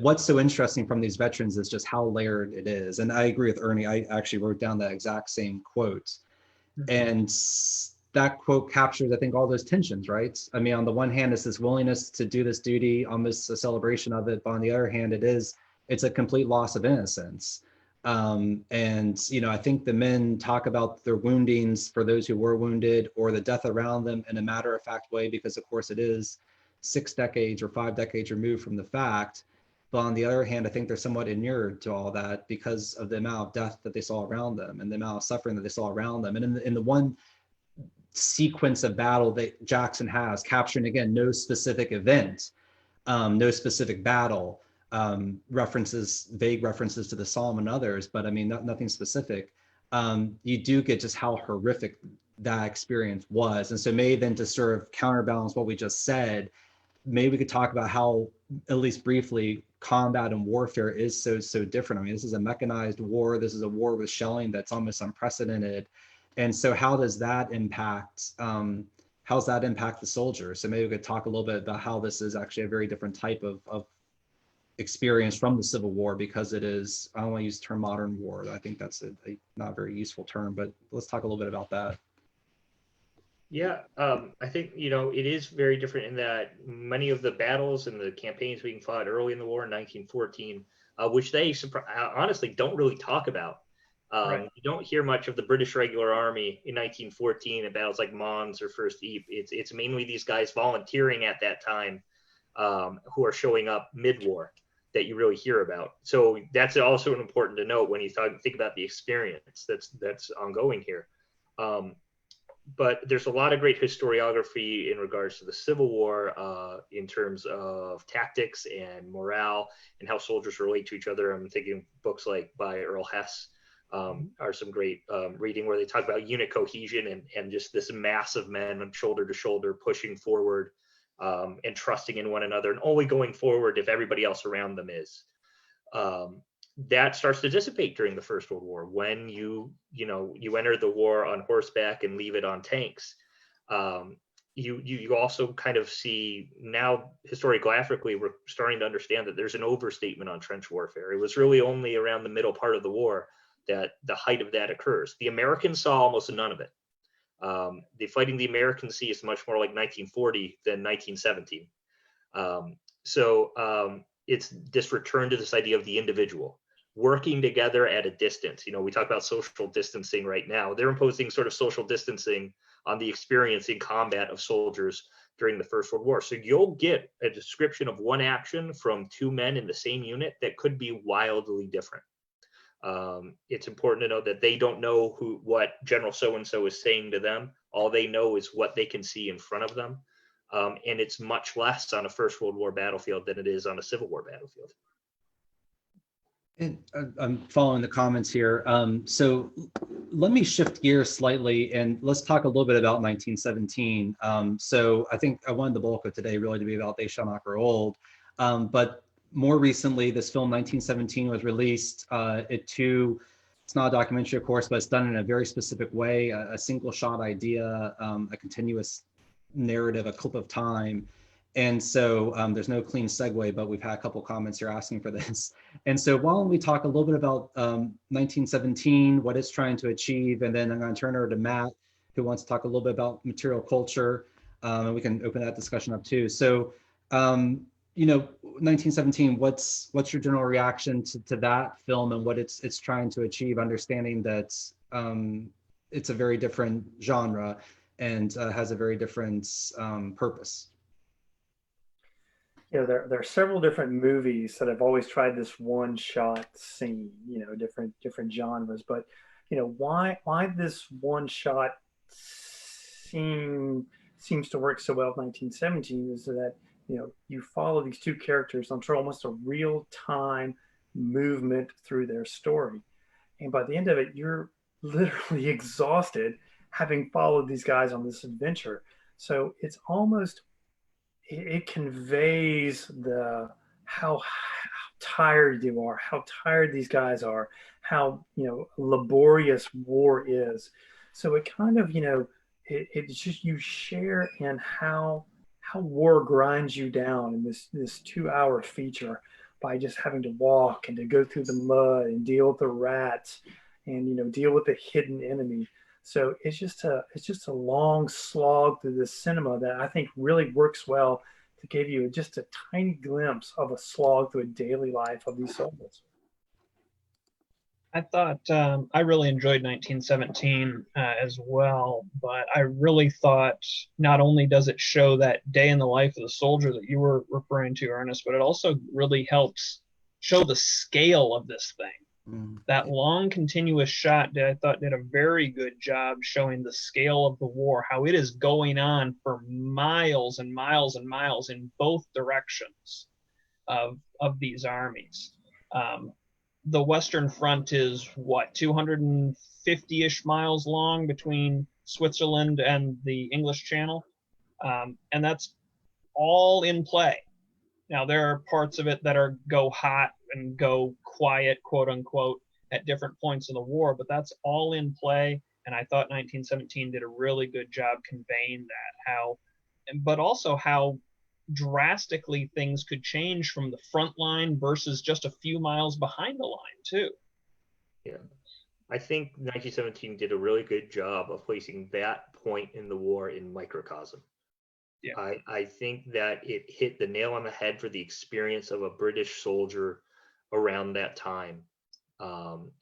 what's so interesting from these veterans is just how layered it is. And I agree with Ernie. I actually wrote down that exact same quote. And that quote captures, I think, all those tensions, right? I mean, on the one hand, it's this willingness to do this duty, almost a celebration of it. But on the other hand, it's a complete loss of innocence. And, I think the men talk about their woundings for those who were wounded, or the death around them, in a matter-of-fact way, because of course it is 6 decades or 5 decades removed from the fact. But on the other hand, I think they're somewhat inured to all that because of the amount of death that they saw around them and the amount of suffering that they saw around them. And in the one sequence of battle that Jackson has, capturing, again, no specific event, no specific battle, vague references to the Somme and others, but I mean, nothing specific. You do get just how horrific that experience was. And so maybe then, to sort of counterbalance what we just said, maybe we could talk about how, at least briefly, combat and warfare is so different. I mean, this is a mechanized war. This is a war with shelling that's almost unprecedented. And so how does that impact, the soldiers? So maybe we could talk a little bit about how this is actually a very different type of experience from the Civil War, because it is, I don't want to use the term modern war. I think that's a not very useful term, but let's talk a little bit about that. Yeah, I think, it is very different in that many of the battles and the campaigns being fought early in the war in 1914, which they honestly don't really talk about. Right. You don't hear much of the British regular army in 1914 in battles like Mons or First Ypres. It's mainly these guys volunteering at that time who are showing up mid-war. that you really hear about. So that's also important to note when you think about the experience that's ongoing here. But there's a lot of great historiography in regards to the Civil War in terms of tactics and morale and how soldiers relate to each other. I'm thinking books like by Earl Hess are some great reading where they talk about unit cohesion and just this mass of men shoulder to shoulder pushing forward and trusting in one another and only going forward if everybody else around them is. That starts to dissipate during the First World War when you enter the war on horseback and leave it on tanks. You also kind of see now historiographically we're starting to understand that there's an overstatement on trench warfare. It was really only around the middle part of the war that the height of that occurs. The Americans saw almost none of it. The fighting the American sea is much more like 1940 than 1917. It's this return to this idea of the individual working together at a distance. We talk about social distancing right now. They're imposing sort of social distancing on the experience in combat of soldiers during the First World War. So you'll get a description of one action from two men in the same unit that could be wildly different. It's important to know that they don't know what General so-and-so is saying to them. All they know is what they can see in front of them. And it's much less on a First World War battlefield than it is on a Civil War battlefield. And I'm following the comments here. So let me shift gears slightly and let's talk a little bit about 1917. So I think I wanted the bulk of today really to be about They Shall Not Grow Old. But more recently, this film 1917 was released. It's not a documentary, of course, but it's done in a very specific way, a single shot idea, a continuous narrative, a clip of time. And so there's no clean segue, but we've had a couple comments here asking for this. And so why don't we talk a little bit about 1917, what it's trying to achieve, and then I'm going to turn over to Matt, who wants to talk a little bit about material culture, and we can open that discussion up too. So, 1917, what's your general reaction to that film and what it's trying to achieve, understanding that it's a very different genre and has a very different purpose? There are several different movies that have always tried this one shot scene, different genres, but why this one shot scene seems to work so well with 1917 is that you follow these two characters on almost a real-time movement through their story, and by the end of it you're literally exhausted having followed these guys on this adventure. So it's almost, it conveys how tired you are, how tired these guys are, how laborious war is. So it kind of it's just, you share in how war grinds you down in this 2-hour feature by just having to walk and to go through the mud and deal with the rats and deal with the hidden enemy. So it's just a long slog through the cinema that I think really works well to give you just a tiny glimpse of a slog through a daily life of these soldiers. I thought I really enjoyed 1917 as well, but I really thought not only does it show that day in the life of the soldier that you were referring to, Ernest, but it also really helps show the scale of this thing. That long continuous shot I thought did a very good job showing the scale of the war, how it is going on for miles and miles and miles in both directions of these armies. The Western Front is 250-ish miles long between Switzerland and the English Channel, and that's all in play. Now, there are parts of it that go hot and go quiet, quote unquote, at different points in the war, but that's all in play. And I thought 1917 did a really good job conveying that, but also how drastically things could change from the front line versus just a few miles behind the line too. Yeah, I think 1917 did a really good job of placing that point in the war in microcosm. Yeah. I think that it hit the nail on the head for the experience of a British soldier around that time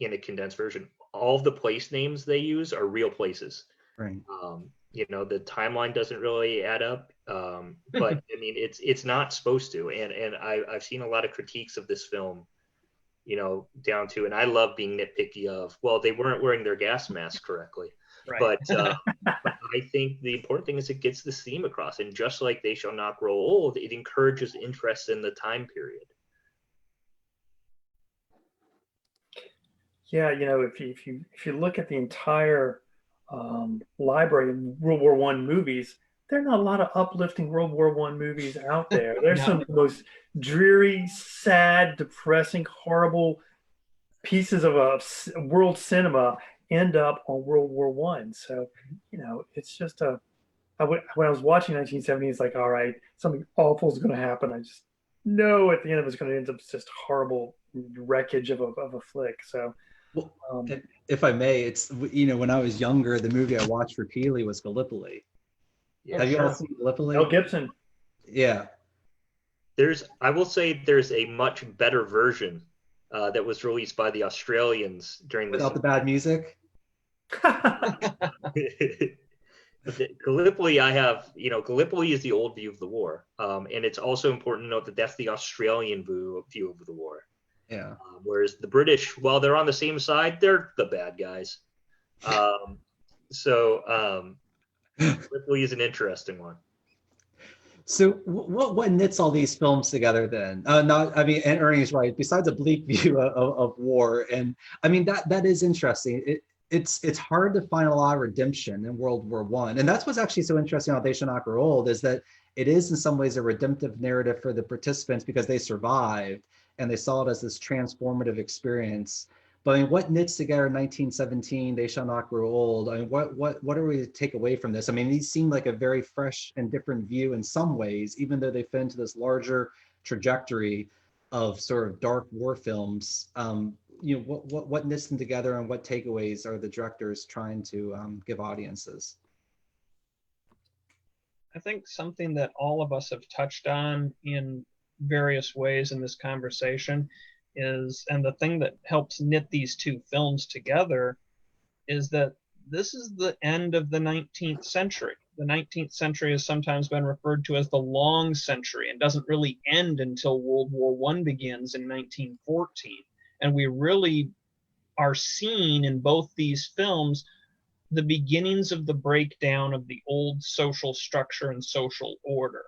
in a condensed version. All of the place names they use are real places. Right. you know, the timeline doesn't really add up. But I mean, it's not supposed to. And I've seen a lot of critiques of this film, you know, down to, and I love being nitpicky of, well, they weren't wearing their gas masks correctly. Right. But I think the important thing is it gets this theme across. And just like They Shall Not Grow Old, it encourages interest in the time period. Yeah, you know, if you look at the entire library of World War One movies, there are not a lot of uplifting World War One movies out there. There's No. some of the most dreary, sad, depressing, horrible pieces of world cinema end up on World War One. So, you know, it's just when I was watching 1970, it's like, all right, something awful is going to happen. I just know at the end of it's going to end up just horrible wreckage of a flick. So. Well, if I may, it's, you know, when I was younger, the movie I watched repeatedly was Gallipoli. Yeah, Have you all sure. seen Gallipoli? Mel Gibson. Yeah. I will say there's a much better version that was released by the Australians during this. Without the bad music? Gallipoli, Gallipoli is the old view of the war. And it's also important to note that that's the Australian view of the war. Yeah. Whereas the British, while they're on the same side, they're the bad guys. Gallipoli is an interesting one. So what knits all these films together then? And Ernie's right. Besides a bleak view of war, and I mean that is interesting. It's hard to find a lot of redemption in World War One, and that's what's actually so interesting about They Shall Not Grow Old, is that it is in some ways a redemptive narrative for the participants because they survived and they saw it as this transformative experience. But I mean, what knits together 1917, They Shall Not Grow Old? I mean, what are we to take away from this? I mean, these seem like a very fresh and different view in some ways, even though they fit into this larger trajectory of sort of dark war films. You know, what knits them together, and what takeaways are the directors trying to give audiences? I think something that all of us have touched on in various ways in this conversation is, and the thing that helps knit these two films together, is that this is the end of the 19th century. The 19th century has sometimes been referred to as the long century and doesn't really end until World War I begins in 1914. And we really are seeing in both these films the beginnings of the breakdown of the old social structure and social order.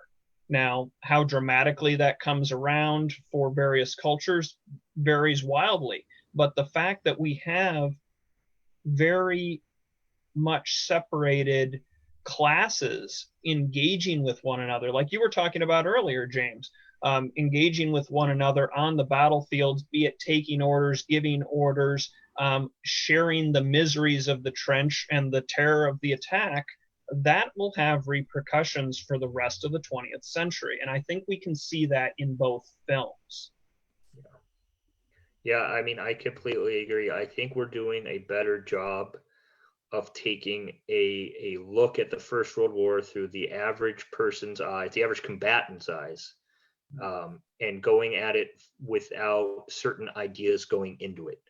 Now, how dramatically that comes around for various cultures varies wildly, but the fact that we have very much separated classes engaging with one another, like you were talking about earlier, James, engaging with one another on the battlefields, be it taking orders, giving orders, sharing the miseries of the trench and the terror of the attack, that will have repercussions for the rest of the 20th century. And I think we can see that in both films. Yeah, I mean, I completely agree. I think we're doing a better job of taking a look at the First World War through the average person's eyes, the average combatant's eyes, and going at it without certain ideas going into it.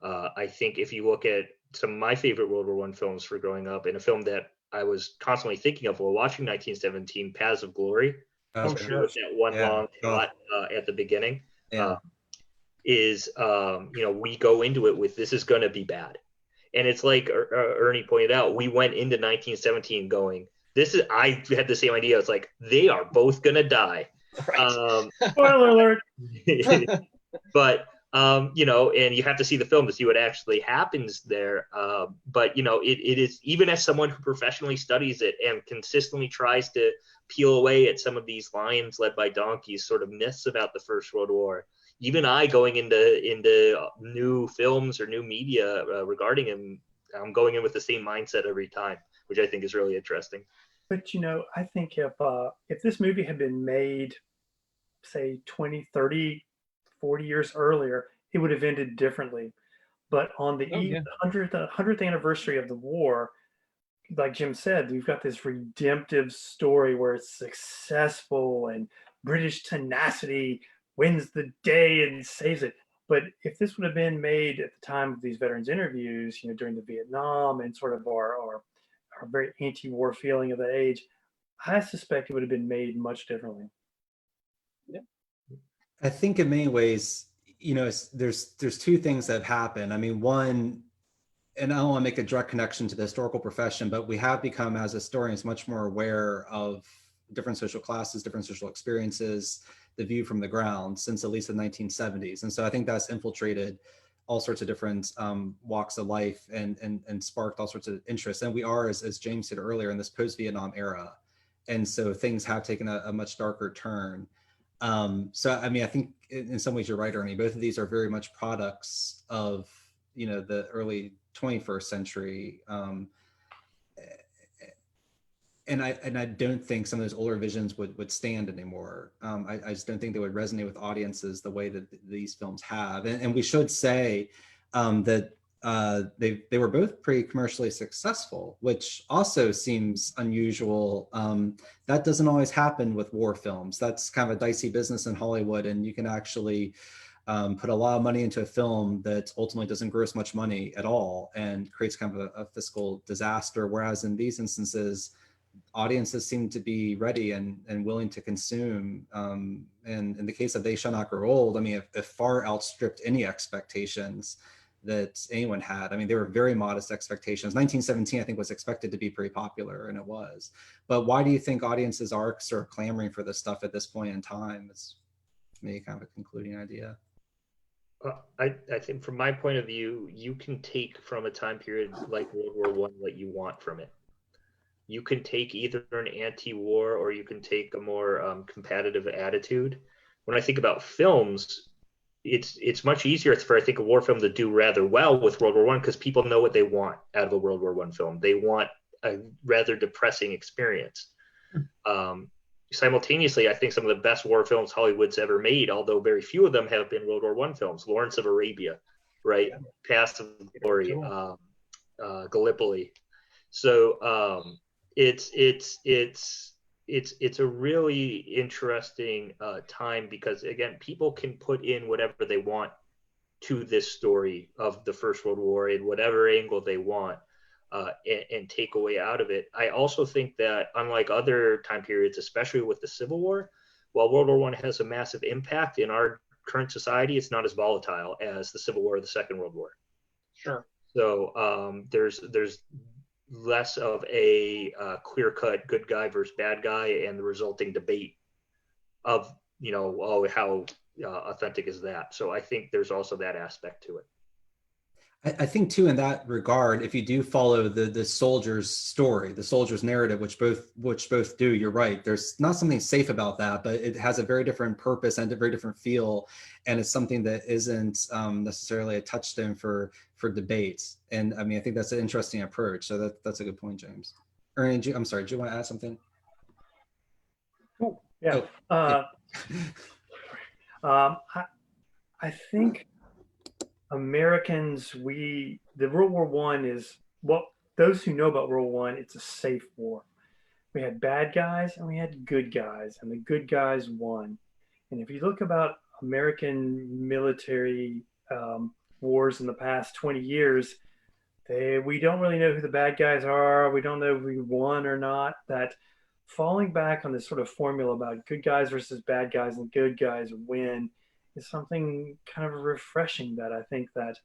I think if you look at some of my favorite World War I films for growing up, and a film that I was constantly thinking of while watching 1917, Paths of Glory, Oh, sure. with that one long shot at the beginning, is, we go into it with, this is going to be bad. And it's like Ernie pointed out, we went into 1917 going, I had the same idea. It's like, they are both going to die. Right. Spoiler alert. But, and you have to see the film to see what actually happens there. But, it is, even as someone who professionally studies it and consistently tries to peel away at some of these lions led by donkeys sort of myths about the First World War, even I, going into new films or new media regarding him, I'm going in with the same mindset every time, which I think is really interesting. But, I think if this movie had been made, say, 20, 30, 40 years earlier, it would have ended differently. But on the 100th anniversary of the war, like Jim said, we've got this redemptive story where it's successful and British tenacity wins the day and saves it. But if this would have been made at the time of these veterans interviews, during the Vietnam and sort of our or very anti-war feeling of that age, I suspect it would have been made much differently. I think in many ways, there's two things that have happened. I mean, one, and I don't want to make a direct connection to the historical profession, but we have become, as historians, much more aware of different social classes, different social experiences, the view from the ground since at least the 1970s. And so I think that's infiltrated all sorts of different walks of life and sparked all sorts of interest. And we are, as James said earlier, in this post-Vietnam era. And so things have taken a much darker turn. So, I mean, I think in some ways you're right, Ernie. Both of these are very much products of, the early 21st century. And I don't think some of those older visions would stand anymore. I just don't think they would resonate with audiences the way that these films have. And we should say that they were both pretty commercially successful, which also seems unusual. That doesn't always happen with war films. That's kind of a dicey business in Hollywood, and you can actually put a lot of money into a film that ultimately doesn't gross much money at all and creates kind of a fiscal disaster. Whereas in these instances, audiences seem to be ready and willing to consume. And in the case of They Shall Not Grow Old, I mean, it far outstripped any expectations that anyone had. I mean, they were very modest expectations. 1917, I think, was expected to be pretty popular, and it was. But why do you think audiences are sort of clamoring for this stuff at this point in time? It's maybe kind of a concluding idea. I think from my point of view, you can take from a time period like World War I what you want from it. You can take either an anti-war or you can take a more competitive attitude. When I think about films, it's much easier for, I think, a war film to do rather well with World War I because people know what they want out of a World War I film. They want a rather depressing experience. Simultaneously, I think some of the best war films Hollywood's ever made, although very few of them have been World War I films. Lawrence of Arabia, right? Yeah. Paths of Glory, Gallipoli. So it's a really interesting time because, again, people can put in whatever they want to this story of the First World War in whatever angle they want and take away out of it. I also think that unlike other time periods, especially with the Civil War, while World War I has a massive impact in our current society, it's not as volatile as the Civil War or the Second World War. Sure. So there's less of a clear-cut good guy versus bad guy and the resulting debate of, how authentic is that? So I think there's also that aspect to it. I think too, in that regard, if you do follow the soldier's story, the soldier's narrative, which both do, you're right. There's not something safe about that, but it has a very different purpose and a very different feel, and it's something that isn't necessarily a touchstone for debates. And I mean, I think that's an interesting approach. So that's a good point, James. Ernie, I'm sorry, do you want to add something? Oh, yeah. I think Americans, the World War I is, well, those who know about World War I, it's a safe war. We had bad guys and we had good guys, and the good guys won. And if you look about American military wars in the past 20 years, we don't really know who the bad guys are. We don't know if we won or not. That falling back on this sort of formula about good guys versus bad guys and good guys win is something kind of refreshing, that I think that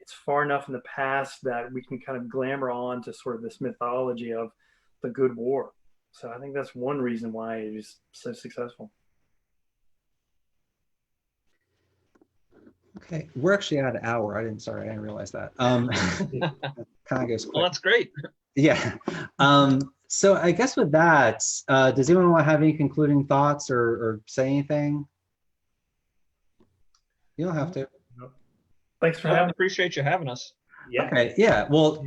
it's far enough in the past that we can kind of glamour on to sort of this mythology of the good war. So I think that's one reason why it is so successful. Okay, we're actually at an hour. I didn't realize that. Kind of goes quick. Well, that's great. Yeah. So I guess with that, does anyone want to have any concluding thoughts or say anything? You don't have to. Thanks for having me. Appreciate you having us. Yeah. Okay. Yeah. Well,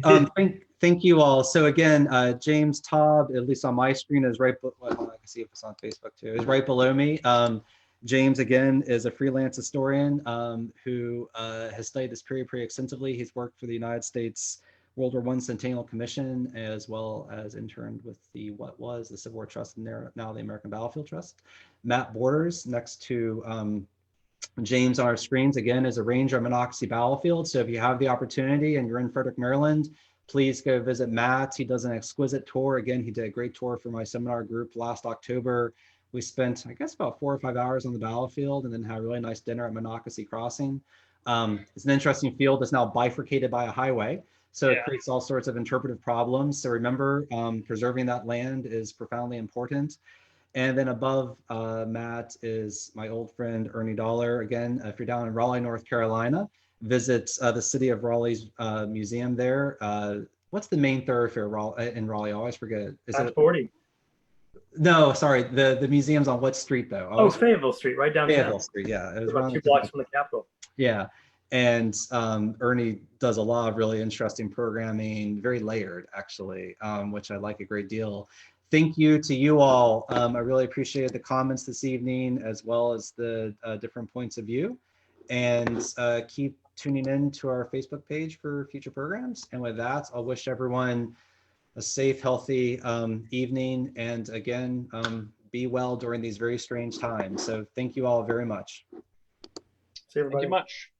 thank you all. So again, James Taub, at least on my screen, is right. Well, I can see if it's on Facebook too. Is right below me. James, again, is a freelance historian who has studied this period pretty extensively. He's worked for the United States World War I Centennial Commission, as well as interned with what was the Civil War Trust and now the American Battlefield Trust. Matt Borders, next to James on our screens, again, is a ranger on Monocacy Battlefield. So if you have the opportunity and you're in Frederick, Maryland, please go visit Matt. He does an exquisite tour. Again, he did a great tour for my seminar group last October. We spent, I guess, about 4 or 5 hours on the battlefield and then had a really nice dinner at Monocacy Crossing. It's an interesting field that's now bifurcated by a highway. So it creates all sorts of interpretive problems. So remember, preserving that land is profoundly important. And then above Matt is my old friend, Ernie Dollar. Again, if you're down in Raleigh, North Carolina, visit the City of Raleigh's museum there. What's the main thoroughfare in Raleigh? I always forget. Is it 40? No, sorry. The museum's on what street though? Oh, Fayetteville Street, right downtown. Fayetteville Street, yeah. It was about 2 blocks from the Capitol. Yeah. And Ernie does a lot of really interesting programming, very layered actually, which I like a great deal. Thank you to you all. I really appreciated the comments this evening, as well as the different points of view. And keep tuning in to our Facebook page for future programs. And with that, I'll wish everyone a safe, healthy evening. And again, be well during these very strange times. So thank you all very much. See everybody. Thank you much.